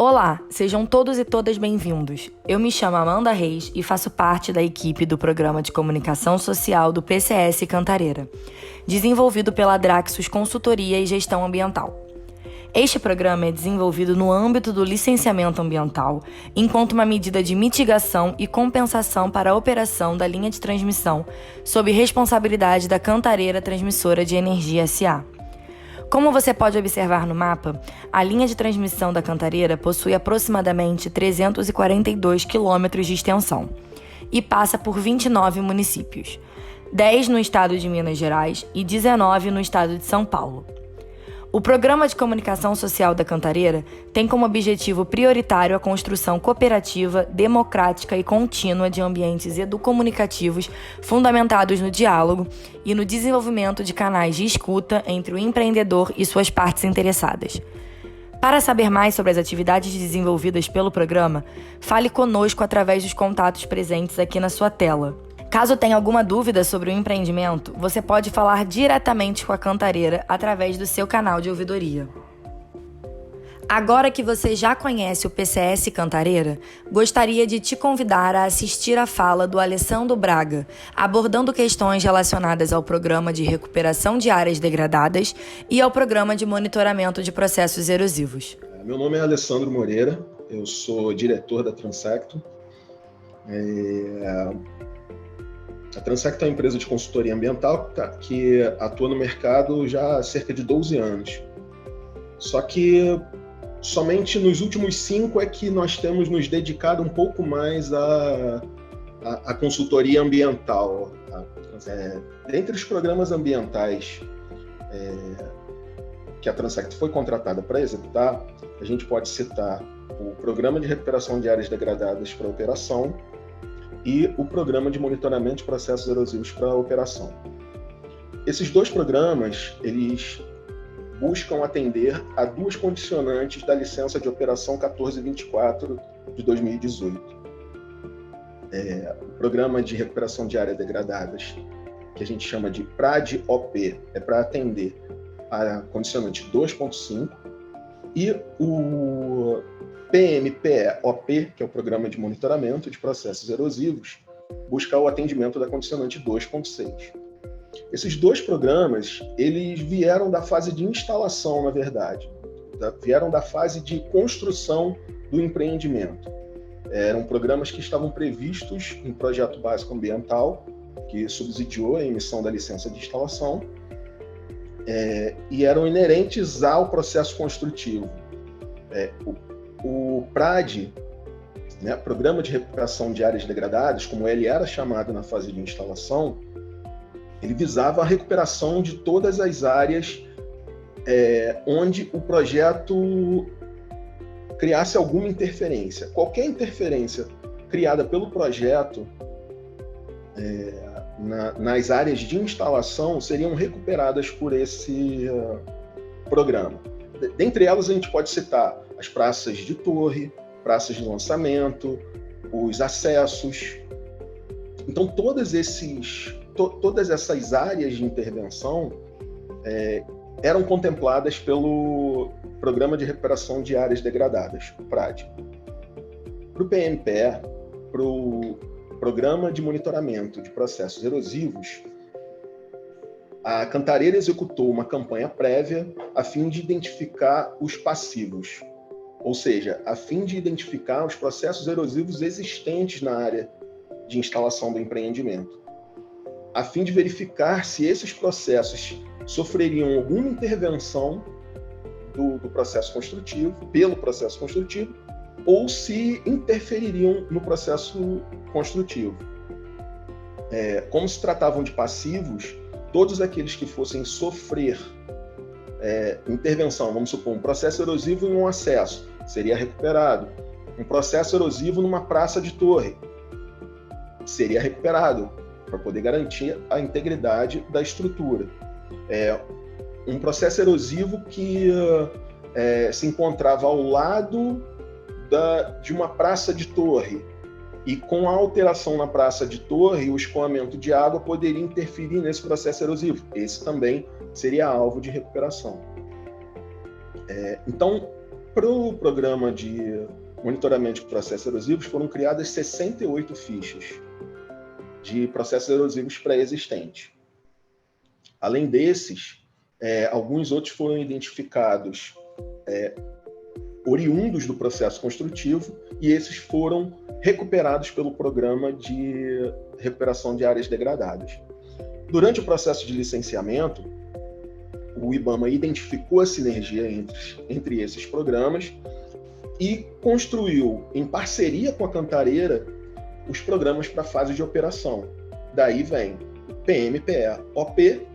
Olá, sejam todos e todas bem-vindos. Eu me chamo Amanda Reis e faço parte da equipe do Programa de Comunicação Social do PCS Cantareira, desenvolvido pela Draxus Consultoria e Gestão Ambiental. Este programa é desenvolvido no âmbito do licenciamento ambiental, enquanto uma medida de mitigação e compensação para a operação da linha de transmissão, sob responsabilidade da Cantareira Transmissora de Energia S.A. Como você pode observar no mapa, a linha de transmissão da Cantareira possui aproximadamente 342 quilômetros de extensão e passa por 29 municípios, 10 no estado de Minas Gerais e 19 no estado de São Paulo. O Programa de Comunicação Social da Cantareira tem como objetivo prioritário a construção cooperativa, democrática e contínua de ambientes educomunicativos fundamentados no diálogo e no desenvolvimento de canais de escuta entre o empreendedor e suas partes interessadas. Para saber mais sobre as atividades desenvolvidas pelo programa, fale conosco através dos contatos presentes aqui na sua tela. Caso tenha alguma dúvida sobre o empreendimento, você pode falar diretamente com a Cantareira através do seu canal de ouvidoria. Agora que você já conhece o PCS Cantareira, gostaria de te convidar a assistir a fala do Alessandro Braga, abordando questões relacionadas ao Programa de Recuperação de Áreas Degradadas e ao Programa de Monitoramento de Processos Erosivos. Meu nome é Alessandro Moreira, eu sou diretor da Transecto. A Transecto é uma empresa de consultoria ambiental que atua no mercado já há cerca de 12 anos. Só que somente nos últimos 5 é que nós temos nos dedicado um pouco mais à consultoria ambiental. Dentre os programas ambientais que a Transecto foi contratada para executar, a gente pode citar o Programa de Recuperação de Áreas Degradadas para Operação e o Programa de Monitoramento de Processos Erosivos para Operação. Esses dois programas, eles buscam atender a 2 condicionantes da licença de operação 1424 de 2018. O Programa de Recuperação de Áreas Degradadas, que a gente chama de PRAD-OP, é para atender a condicionante 2.5, e o PMPE-OP, que é o Programa de Monitoramento de Processos Erosivos, busca o atendimento da condicionante 2.6. Esses 2 programas, eles vieram da fase de instalação, na verdade, vieram da fase de construção do empreendimento. Eram programas que estavam previstos em projeto básico ambiental, que subsidiou a emissão da licença de instalação, e eram inerentes ao processo construtivo. O PRAD, Programa de Recuperação de Áreas Degradadas, como ele era chamado na fase de instalação, ele visava a recuperação de todas as áreas onde o projeto criasse alguma interferência. Qualquer interferência criada pelo projeto nas áreas de instalação seriam recuperadas por esse programa. Dentre elas, a gente pode citar as praças de torre, praças de lançamento, os acessos. Então, todas essas áreas de intervenção eram contempladas pelo Programa de Recuperação de Áreas Degradadas, o PRAD. Para o PMPE, para o Programa de Monitoramento de Processos Erosivos, a Cantareira executou uma campanha prévia a fim de identificar os passivos, ou seja, a fim de identificar os processos erosivos existentes na área de instalação do empreendimento, a fim de verificar se esses processos sofreriam alguma intervenção do processo construtivo, pelo processo construtivo, ou se interfeririam no processo construtivo. Como se tratavam de passivos, todos aqueles que fossem sofrer intervenção, vamos supor, um processo erosivo em um acesso, seria recuperado. Um processo erosivo numa praça de torre, seria recuperado, para poder garantir a integridade da estrutura. Um processo erosivo que se encontrava ao lado de uma praça de torre, e com a alteração na praça de torre, o escoamento de água poderia interferir nesse processo erosivo. Esse também seria alvo de recuperação. Então, Para o programa de monitoramento de processos erosivos, foram criadas 68 fichas de processos erosivos pré-existentes. Além desses, alguns outros foram identificados oriundos do processo construtivo, e esses foram recuperados pelo programa de recuperação de áreas degradadas. Durante o processo de licenciamento, o IBAMA identificou a sinergia entre esses programas e construiu, em parceria com a Cantareira, os programas para a fase de operação. Daí vem o PMPE-OP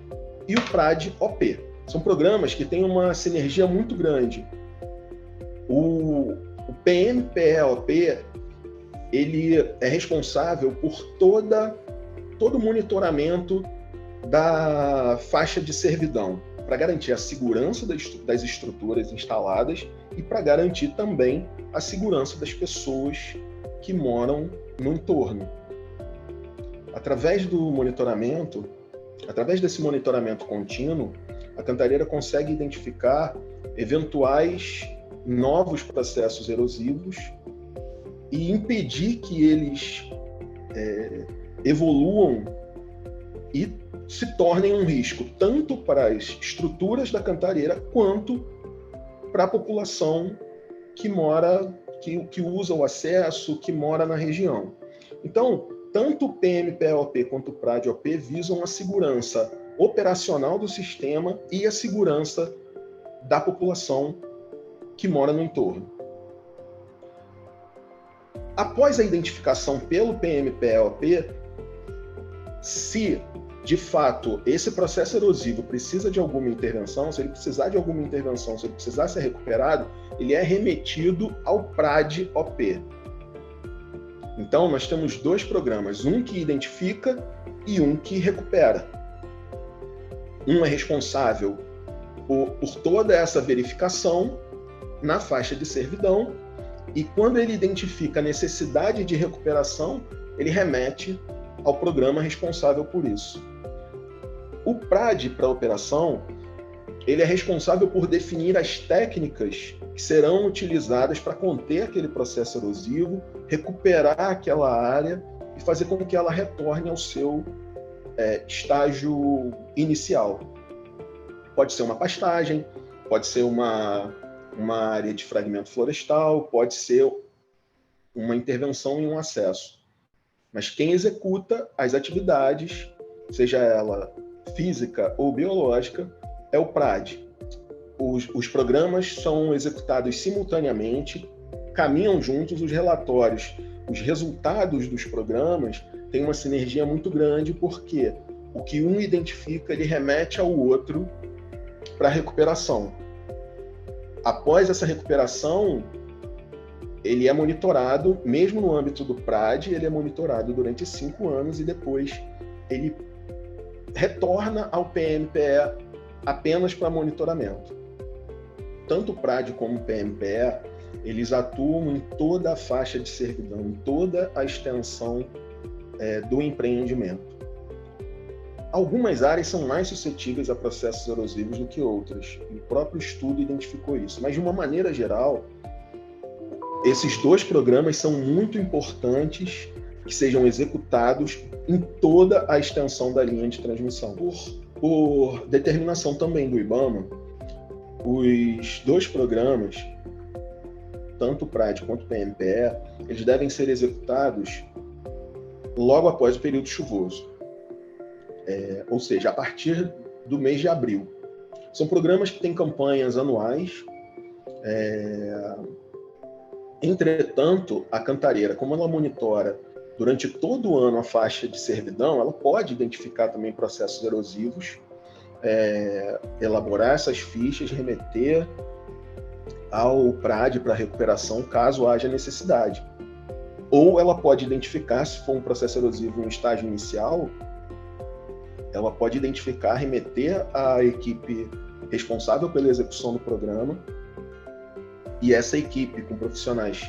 e o PRAD-OP. São programas que têm uma sinergia muito grande. O PMPE-OP, ele é responsável por todo o monitoramento da faixa de servidão, para garantir a segurança das estruturas instaladas e para garantir também a segurança das pessoas que moram no entorno. Através desse monitoramento contínuo, a Cantareira consegue identificar eventuais novos processos erosivos e impedir que eles evoluam e se tornem um risco tanto para as estruturas da Cantareira quanto para a população que usa o acesso, que mora na região. Então, tanto o PMPE-OP quanto o PRAD-OP visam a segurança operacional do sistema e a segurança da população que mora no entorno. Após a identificação pelo PMPE-OP, se de fato esse processo erosivo precisa de alguma intervenção, se ele precisar de alguma intervenção, se ele precisar ser recuperado, ele é remetido ao PRAD-OP. Então, nós temos dois programas, um que identifica e um que recupera. Um é responsável por toda essa verificação na faixa de servidão, e quando ele identifica a necessidade de recuperação, ele remete ao programa responsável por isso. O PRAD para a operação, ele é responsável por definir as técnicas que serão utilizadas para conter aquele processo erosivo, recuperar aquela área e fazer com que ela retorne ao seu estágio inicial. Pode ser uma pastagem, pode ser uma área de fragmento florestal, pode ser uma intervenção em um acesso. Mas quem executa as atividades, seja ela física ou biológica, é o PRAD. Os programas são executados simultaneamente, caminham juntos, os relatórios, os resultados dos programas têm uma sinergia muito grande, porque o que um identifica, ele remete ao outro para a recuperação. Após essa recuperação, ele é monitorado, mesmo no âmbito do PRAD, ele é monitorado durante 5 anos e depois ele retorna ao PMPE apenas para monitoramento. Tanto o PRAD como o PMPE, eles atuam em toda a faixa de servidão, em toda a extensão do empreendimento. Algumas áreas são mais suscetíveis a processos erosivos do que outras, e o próprio estudo identificou isso. Mas, de uma maneira geral, esses dois programas são muito importantes que sejam executados em toda a extensão da linha de transmissão. Por determinação também do IBAMA, os dois programas, tanto o PRAD quanto o PMPE, eles devem ser executados logo após o período chuvoso. Ou seja, a partir do mês de abril. São programas que têm campanhas anuais. Entretanto, a Cantareira, como ela monitora durante todo o ano a faixa de servidão, ela pode identificar também processos erosivos, elaborar essas fichas, remeter ao PRAD para recuperação, caso haja necessidade. Ou ela pode identificar, se for um processo erosivo em estágio inicial, ela pode identificar, remeter à equipe responsável pela execução do programa, e essa equipe, com profissionais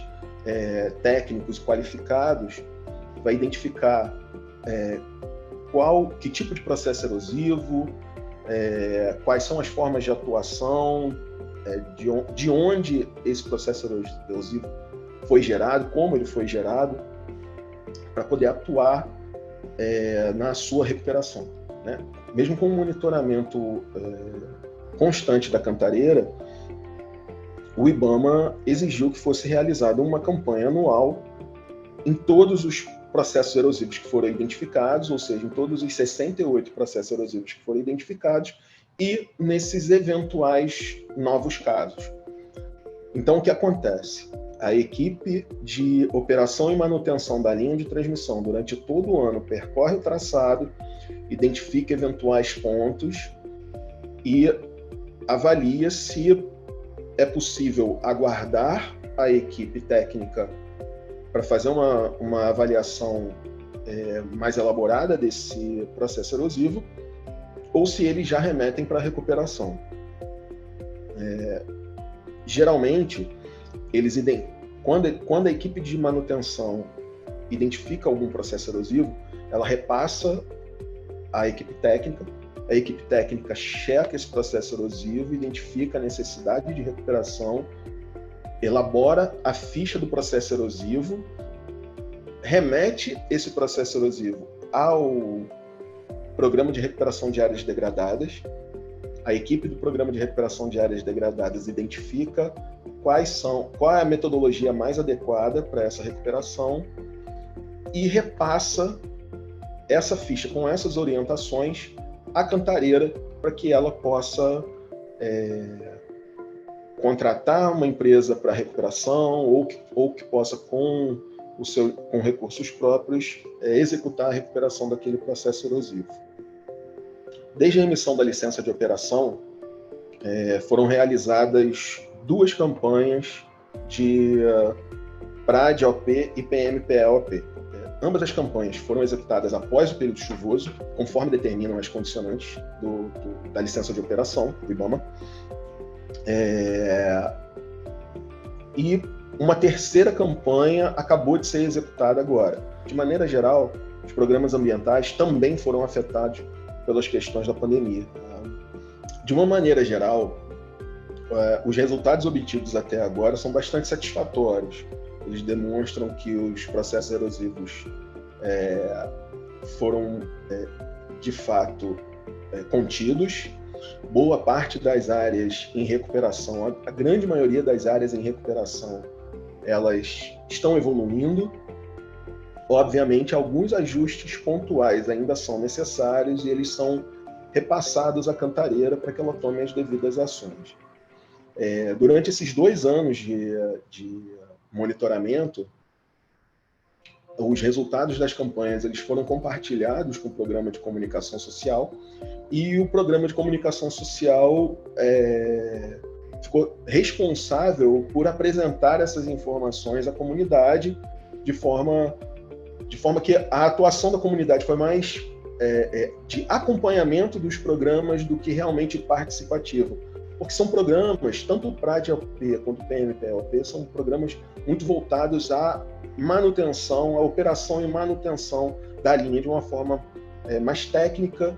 técnicos qualificados, vai identificar que tipo de processo erosivo, quais são as formas de atuação, de onde esse processo erosivo foi gerado, como ele foi gerado, para poder atuar na sua recuperação, né? Mesmo com o monitoramento constante da cantareira, o IBAMA exigiu que fosse realizada uma campanha anual em todos os processos erosivos que foram identificados, ou seja, em todos os 68 processos erosivos que foram identificados e nesses eventuais novos casos. Então, o que acontece? A equipe de operação e manutenção da linha de transmissão durante todo o ano percorre o traçado, identifica eventuais pontos e avalia se é possível aguardar a equipe técnica para fazer uma avaliação mais elaborada desse processo erosivo, ou se eles já remetem para a recuperação. Geralmente, quando a equipe de manutenção identifica algum processo erosivo, ela repassa à equipe técnica, a equipe técnica checa esse processo erosivo, identifica a necessidade de recuperação, elabora a ficha do processo erosivo, remete esse processo erosivo ao Programa de Recuperação de Áreas Degradadas. A equipe do Programa de Recuperação de Áreas Degradadas identifica qual é a metodologia mais adequada para essa recuperação e repassa essa ficha com essas orientações à cantareira para que ela possa contratar uma empresa para recuperação ou que possa, com recursos próprios, executar a recuperação daquele processo erosivo. Desde a emissão da licença de operação, foram realizadas 2 campanhas de PRAD-OP e PMPE-OP. Ambas as campanhas foram executadas após o período chuvoso, conforme determinam as condicionantes da licença de operação do IBAMA. E uma terceira campanha acabou de ser executada agora. De maneira geral, os programas ambientais também foram afetados pelas questões da pandemia. De uma maneira geral, os resultados obtidos até agora são bastante satisfatórios. Eles demonstram que os processos erosivos foram, de fato, contidos. Boa parte das áreas em recuperação, a grande maioria das áreas em recuperação, elas estão evoluindo. Obviamente, alguns ajustes pontuais ainda são necessários e eles são repassados à cantareira para que ela tome as devidas ações. Durante esses 2 anos de monitoramento, os resultados das campanhas eles foram compartilhados com o Programa de Comunicação Social e o Programa de Comunicação Social ficou responsável por apresentar essas informações à comunidade de forma que a atuação da comunidade foi mais de acompanhamento dos programas do que realmente participativo. Porque são programas, tanto o PRAD-OP quanto o PMPE-OP, são programas muito voltados à manutenção, à operação e manutenção da linha de uma forma mais técnica.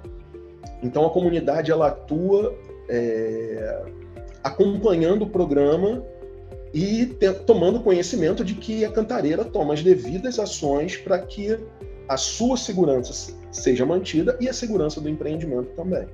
Então, a comunidade ela atua acompanhando o programa e tomando conhecimento de que a cantareira toma as devidas ações para que a sua segurança seja mantida e a segurança do empreendimento também.